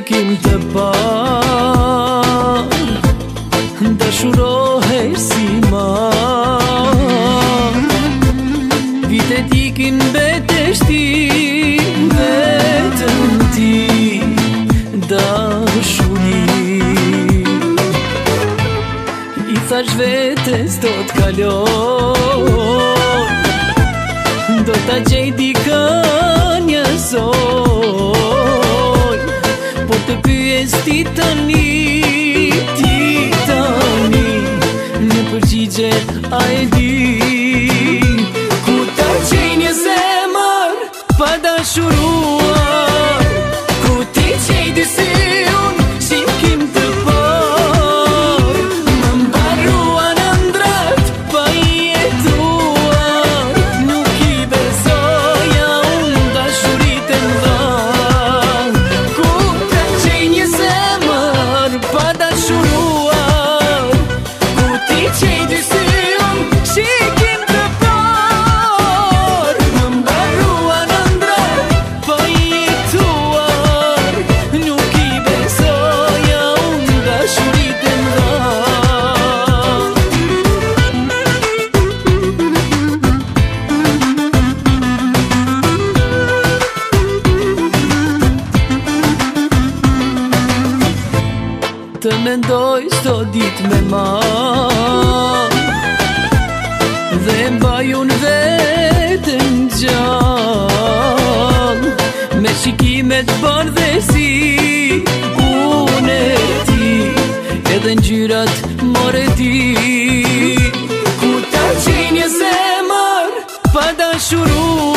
shikim të par, dashurohesh si mar. Vitet ikin betesh ti, vetëm ti, dashuri. I thash vetes do t'kaloj, do t'a gjej dikën njësoj, po të pyes ti tani, në përgjigje a e di, ku t'a gjej një zemër pa dashuruar, ku ti gjej dy sy unë shikim të par, më mbaruan ëndrat pa i jetuar, nuk i besoja unë dashurit e mdha. Ku t'a gjej një zemër pa dashuruar, ku ti gjej dy sy unë shikim të par, më mbaruan ëndrat pa i jetuar, nuk i besoja unë dashurit e mdha. Të mendoj s'to dit me marr, dhe mbaj unë vetën gjallë, me shikimet bardhësi, unë e ti, edhe ngjyrat more ti. Ku t'a gjej një zemër pa dashuruar,